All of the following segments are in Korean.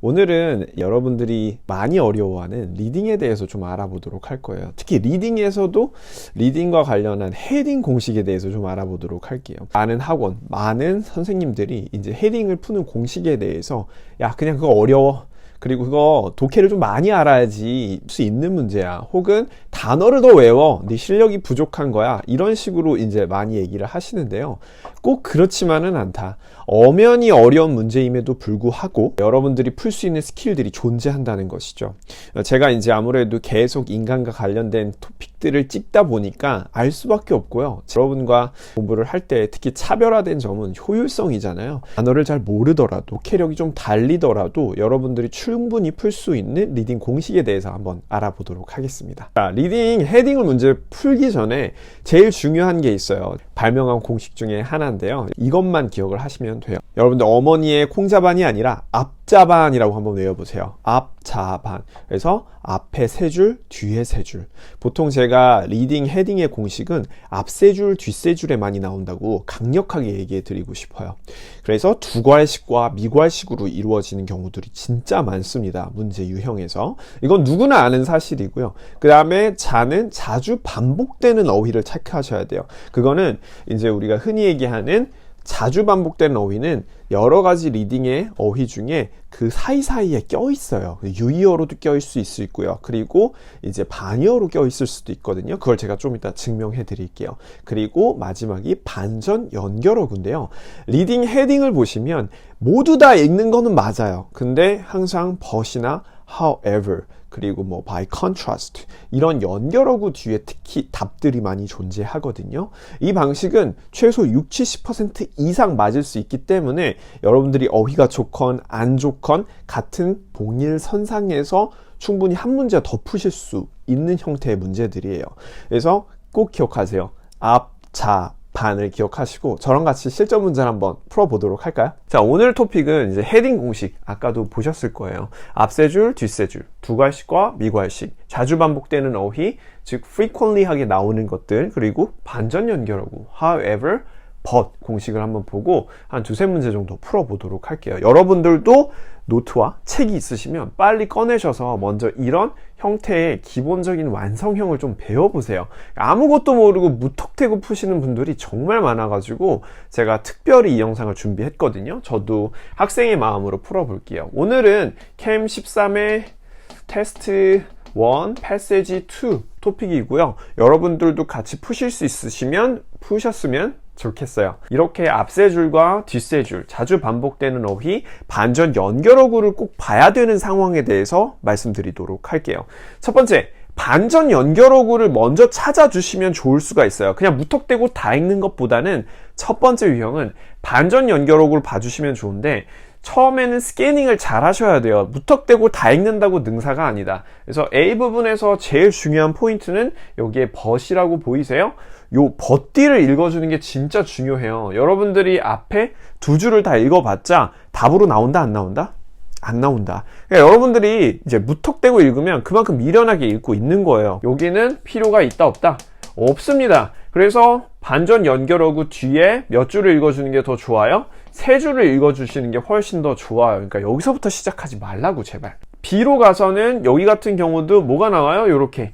오늘은 여러분들이 많이 어려워하는 리딩에 대해서 좀 알아보도록 할 거예요. 특히 리딩에서도 리딩과 관련한 헤딩 공식에 대해서 좀 알아보도록 할게요. 많은 학원, 많은 선생님들이 이제 헤딩을 푸는 공식에 대해서 야, 그냥 그거 어려워. 그리고 그거 독해를 좀 많이 알아야지 수 있는 문제야. 혹은 단어를 더 외워. 네 실력이 부족한 거야. 이런 식으로 이제 많이 얘기를 하시는데요. 꼭 그렇지만은 않다. 엄연히 어려운 문제임에도 불구하고 여러분들이 풀 수 있는 스킬들이 존재한다는 것이죠. 제가 이제 아무래도 계속 인간과 관련된 토픽들을 찍다 보니까 알 수밖에 없고요. 여러분과 공부를 할 때 특히 차별화된 점은 효율성이잖아요. 단어를 잘 모르더라도, 독해력이 좀 달리더라도 여러분들이 충분히 풀 수 있는 리딩 공식에 대해서 한번 알아보도록 하겠습니다. 자, 리딩 헤딩을 문제 풀기 전에 제일 중요한 게 있어요. 발명한 공식 중에 하나인데요. 이것만 기억을 하시면 돼요. 여러분들 어머니의 콩자반이 아니라 앞자반이라고 한번 외워보세요. 앞자반. 그래서 앞에 세 줄, 뒤에 세 줄. 보통 제가 리딩 헤딩의 공식은 앞 세 줄, 뒷 세 줄에 많이 나온다고 강력하게 얘기해 드리고 싶어요. 그래서 두괄식과 미괄식으로 이루어지는 경우들이 진짜 많습니다. 문제 유형에서. 이건 누구나 아는 사실이고요. 그 다음에 자는 자주 반복되는 어휘를 체크하셔야 돼요. 그거는 이제 우리가 흔히 얘기하는 자주 반복되는 어휘는 여러 가지 리딩의 어휘 중에 그 사이사이에 껴있어요. 유의어로도 껴있을 수 있고요. 그리고 이제 반의어로 껴있을 수도 있거든요. 그걸 제가 좀 이따 증명해 드릴게요. 그리고 마지막이 반전 연결어구인데요. 리딩 헤딩을 보시면 모두 다 읽는 거는 맞아요. 근데 항상 but이나 however 그리고 뭐 by contrast 이런 연결어구 뒤에 특히 답들이 많이 존재하거든요. 이 방식은 최소 60-70% 이상 맞을 수 있기 때문에 여러분들이 어휘가 좋건 안 좋건 같은 동일선상에서 충분히 한 문제 더 푸실 수 있는 형태의 문제들이에요. 그래서 꼭 기억하세요. 앞, 자, 반을 기억하시고 저랑 같이 실전 문제를 한번 풀어보도록 할까요? 자, 오늘 토픽은 이제 헤딩 공식, 아까도 보셨을 거예요. 앞세 줄, 뒷세 줄, 두괄식과 미괄식, 자주 반복되는 어휘, 즉 frequently하게 나오는 것들, 그리고 반전 연결어구, however, but 공식을 한번 보고 한 두세 문제 정도 풀어보도록 할게요. 여러분들도 노트와 책이 있으시면 빨리 꺼내셔서 먼저 이런 형태의 기본적인 완성형을 좀 배워보세요. 아무것도 모르고 무턱대고 푸시는 분들이 정말 많아가지고 제가 특별히 이 영상을 준비했거든요. 저도 학생의 마음으로 풀어볼게요. 오늘은 캠 13의 테스트 1, 패세지 2 토픽이고요. 여러분들도 같이 푸실 수 있으시면 푸셨으면 좋겠어요. 이렇게 앞세 줄과 뒷세 줄, 자주 반복되는 어휘, 반전 연결어구를 꼭 봐야 되는 상황에 대해서 말씀드리도록 할게요. 첫 번째, 반전 연결어구를 먼저 찾아주시면 좋을 수가 있어요. 그냥 무턱대고 다 읽는 것보다는 첫 번째 유형은 반전 연결어구를 봐주시면 좋은데 처음에는 스캐닝을 잘 하셔야 돼요. 무턱대고 다 읽는다고 능사가 아니다. 그래서 A 부분에서 제일 중요한 포인트는 여기에 but이라고 보이세요? 요 but를 읽어주는 게 진짜 중요해요. 여러분들이 앞에 두 줄을 다 읽어봤자 답으로 나온다, 안 나온다? 안 나온다. 그러니까 여러분들이 이제 무턱대고 읽으면 그만큼 미련하게 읽고 있는 거예요. 여기는 필요가 있다, 없다? 없습니다. 그래서 반전 연결어구 뒤에 몇 줄을 읽어주는 게 더 좋아요? 세 줄을 읽어주시는 게 훨씬 더 좋아요. 그러니까 여기서부터 시작하지 말라고, 제발. B로 가서는 여기 같은 경우도 뭐가 나와요? 요렇게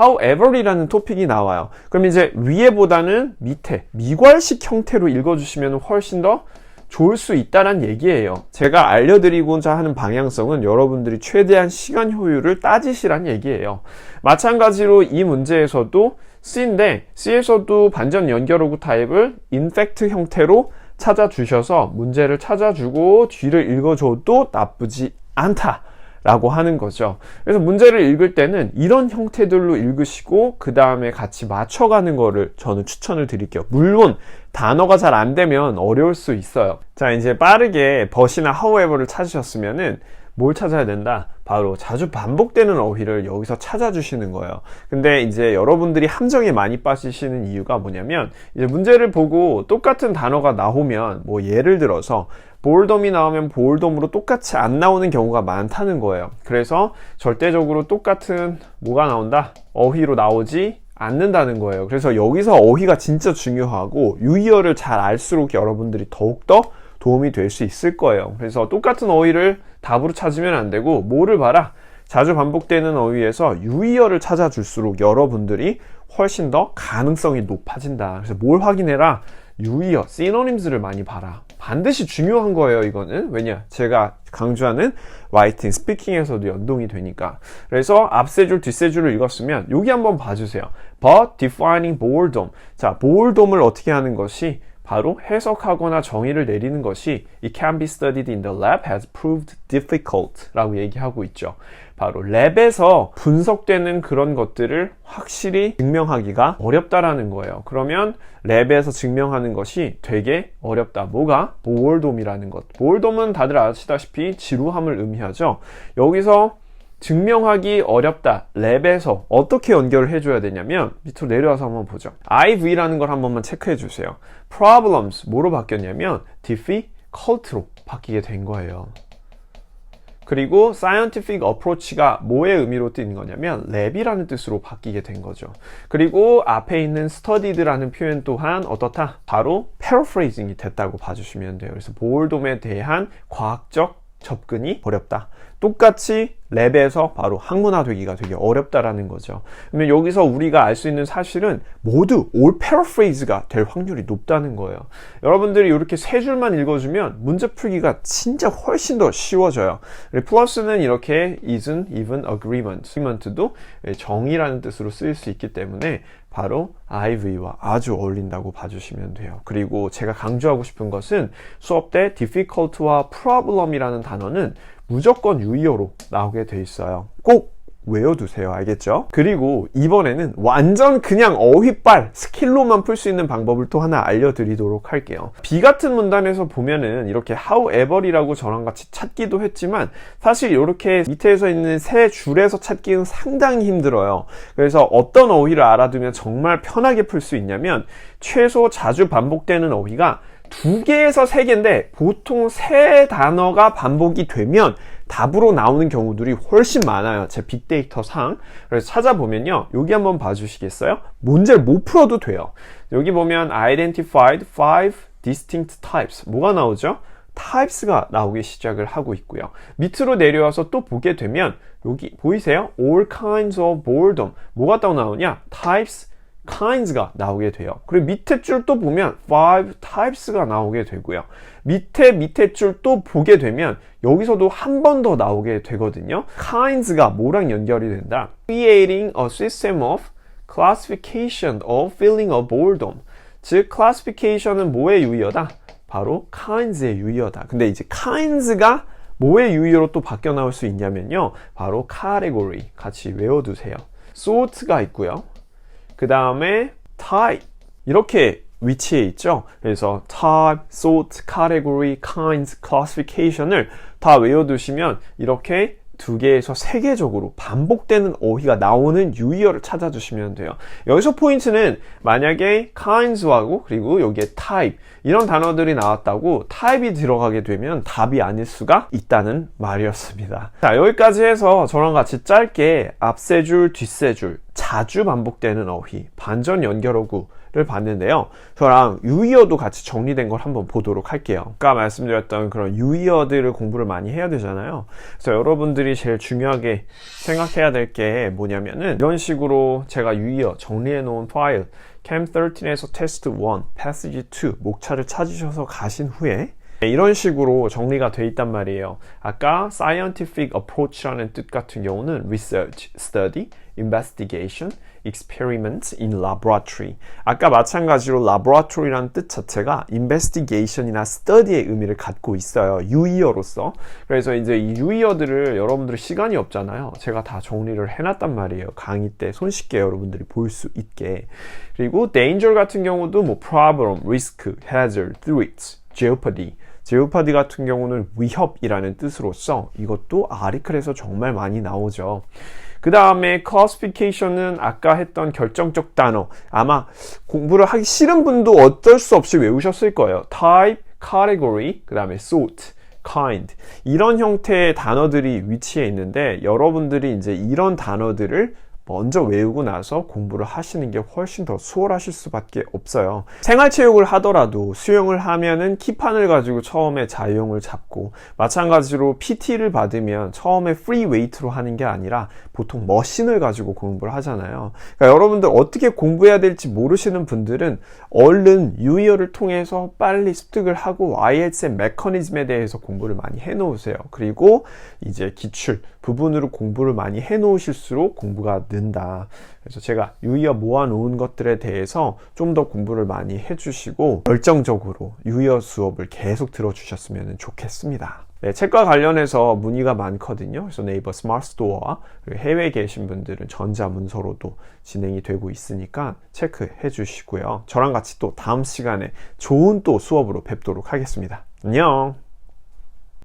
however이라는 토픽이 나와요. 그럼 이제 위에보다는 밑에 미괄식 형태로 읽어주시면 훨씬 더 좋을 수 있다는 얘기예요. 제가 알려드리고자 하는 방향성은 여러분들이 최대한 시간 효율을 따지시란 얘기예요. 마찬가지로 이 문제에서도 C인데 C에서도 반전 연결어구 타입을 인펙트 형태로 찾아주셔서 문제를 찾아주고 뒤를 읽어줘도 나쁘지 않다 라고 하는 거죠. 그래서 문제를 읽을 때는 이런 형태들로 읽으시고 그 다음에 같이 맞춰가는 거를 저는 추천을 드릴게요. 물론 단어가 잘 안 되면 어려울 수 있어요. 자, 이제 빠르게 but이나 however를 찾으셨으면은 뭘 찾아야 된다? 바로 자주 반복되는 어휘를 여기서 찾아주시는 거예요. 근데 이제 여러분들이 함정에 많이 빠지시는 이유가 뭐냐면 이제 문제를 보고 똑같은 단어가 나오면 뭐 예를 들어서 보울덤이 나오면 보울덤으로 똑같이 안 나오는 경우가 많다는 거예요. 그래서 절대적으로 똑같은 뭐가 나온다? 어휘로 나오지 않는다는 거예요. 그래서 여기서 어휘가 진짜 중요하고 유의어를 잘 알수록 여러분들이 더욱더 도움이 될 수 있을 거예요. 그래서 똑같은 어휘를 답으로 찾으면 안 되고 뭐를 봐라? 자주 반복되는 어휘에서 유의어를 찾아줄수록 여러분들이 훨씬 더 가능성이 높아진다. 그래서 뭘 확인해라? 유의어, synonyms를 많이 봐라. 반드시 중요한 거예요, 이거는. 왜냐? 제가 강조하는 라이팅, 스피킹에서도 연동이 되니까. 그래서 앞세 줄, 뒷세 줄을 읽었으면 여기 한번 봐주세요. But defining boredom. 자, boredom을 어떻게 하는 것이 바로 해석하거나 정의를 내리는 것이 It can be studied in the lab has proved difficult 라고 얘기하고 있죠. 바로 랩에서 분석되는 그런 것들을 확실히 증명하기가 어렵다라는 거예요. 그러면 랩에서 증명하는 것이 되게 어렵다. 뭐가? 보얼돔이라는 것. 보얼돔은 다들 아시다시피 지루함을 의미하죠. 여기서 증명하기 어렵다. 랩에서 어떻게 연결을 해줘야 되냐면 밑으로 내려와서 한번 보죠. IV라는 걸 한 번만 체크해 주세요. Problems 뭐로 바뀌었냐면 difficult로 바뀌게 된 거예요. 그리고 scientific approach가 뭐의 의미로 뜨는 거냐면 랩이라는 뜻으로 바뀌게 된 거죠. 그리고 앞에 있는 studied라는 표현 또한 어떻다? 바로 paraphrasing이 됐다고 봐주시면 돼요. 그래서 보얼돔에 대한 과학적 접근이 어렵다. 똑같이 랩에서 바로 학문화되기가 되게 어렵다라는 거죠. 그러면 여기서 우리가 알 수 있는 사실은 모두 all paraphrase가 될 확률이 높다는 거예요. 여러분들이 이렇게 세 줄만 읽어주면 문제 풀기가 진짜 훨씬 더 쉬워져요. 플러스는 이렇게 isn't even agreement. agreement도 정의라는 뜻으로 쓰일 수 있기 때문에 바로 IV와 아주 어울린다고 봐주시면 돼요. 그리고 제가 강조하고 싶은 것은 수업 때 difficult와 problem이라는 단어는 무조건 유의어로 나오게 돼 있어요. 꼭 외워두세요. 알겠죠? 그리고 이번에는 완전 그냥 어휘빨 스킬로만 풀 수 있는 방법을 또 하나 알려드리도록 할게요. B 같은 문단에서 보면은 이렇게 however이라고 저랑 같이 찾기도 했지만 사실 이렇게 밑에 서 있는 세 줄에서 찾기는 상당히 힘들어요. 그래서 어떤 어휘를 알아두면 정말 편하게 풀 수 있냐면 최소 자주 반복되는 어휘가 2개에서 3개인데 보통 3단어가 반복이 되면 답으로 나오는 경우들이 훨씬 많아요. 제 빅데이터 상. 그래서 찾아보면요. 여기 한번 봐주시겠어요? 문제를 못 풀어도 돼요. 여기 보면 identified 5 distinct types. 뭐가 나오죠? types가 나오기 시작을 하고 있고요. 밑으로 내려와서 또 보게 되면 여기 보이세요? all kinds of boredom. 뭐가 또 나오냐? types, kinds가 나오게 돼요. 그리고 밑에 줄 또 보면 5 types가 나오게 되고요. 밑에 줄 또 보게 되면 여기서도 한 번 더 나오게 되거든요. kinds가 뭐랑 연결이 된다? creating a system of classification of feeling of boredom. 즉 classification은 뭐의 유의어다? 바로 kinds의 유의어다. 근데 이제 kinds가 뭐의 유의어로 또 바뀌어 나올 수 있냐면요. 바로 category 같이 외워두세요. sort가 있고요. 그 다음에 type 이렇게 위치해 있죠. 그래서 type, sort, category, kinds, classification을 다 외워두시면 이렇게 2개에서 3개적으로 반복되는 어휘가 나오는 유의어를 찾아주시면 돼요. 여기서 포인트는 만약에 kinds하고 그리고 여기에 type 이런 단어들이 나왔다고 type이 들어가게 되면 답이 아닐 수가 있다는 말이었습니다. 자, 여기까지 해서 저랑 같이 짧게 앞세 줄, 뒷세 줄 자주 반복되는 어휘, 반전 연결어구를 봤는데요. 저랑 유의어도 같이 정리된 걸 한번 보도록 할게요. 아까 말씀드렸던 그런 유의어들을 공부를 많이 해야 되잖아요. 그래서 여러분들이 제일 중요하게 생각해야 될 게 뭐냐면은 이런 식으로 제가 유의어 정리해 놓은 파일 Chem 13에서 테스트 1, 패시지 2 목차를 찾으셔서 가신 후에 이런 식으로 정리가 돼 있단 말이에요. 아까 scientific approach라는 뜻 같은 경우는 research, study, investigation, experiment in laboratory. 아까 마찬가지로 laboratory라는 뜻 자체가 investigation이나 study의 의미를 갖고 있어요. 유의어로서. 그래서 이제 이 유의어들을 여러분들이 시간이 없잖아요. 제가 다 정리를 해놨단 말이에요. 강의 때 손쉽게 여러분들이 볼 수 있게. 그리고 danger 같은 경우도 뭐 problem, risk, hazard, threat, jeopardy. jeopardy 같은 경우는 위협이라는 뜻으로서 이것도 아리클에서 정말 많이 나오죠. 그 다음에 classification은 아까 했던 결정적 단어 아마 공부를 하기 싫은 분도 어쩔 수 없이 외우셨을 거예요. type, category, 그 다음에 sort, kind 이런 형태의 단어들이 위치해 있는데 여러분들이 이제 이런 단어들을 먼저 외우고 나서 공부를 하시는 게 훨씬 더 수월하실 수밖에 없어요. 생활체육을 하더라도 수영을 하면은 키판을 가지고 처음에 자유형을 잡고, 마찬가지로 PT를 받으면 처음에 프리 웨이트로 하는 게 아니라 보통 머신을 가지고 공부를 하잖아요. 그러니까 여러분들 어떻게 공부해야 될지 모르시는 분들은 얼른 유희어를 통해서 빨리 습득을 하고 IELTS의 메커니즘에 대해서 공부를 많이 해 놓으세요. 그리고 이제 기출 부분으로 공부를 많이 해 놓으실수록 공부가 는다. 그래서 제가 유희어 모아 놓은 것들에 대해서 좀 더 공부를 많이 해 주시고 열정적으로 유희어 수업을 계속 들어 주셨으면 좋겠습니다. 네, 책과 관련해서 문의가 많거든요. 그래서 네이버 스마트 스토어와 해외에 계신 분들은 전자문서로도 진행이 되고 있으니까 체크해 주시고요. 저랑 같이 또 다음 시간에 좋은 또 수업으로 뵙도록 하겠습니다. 안녕!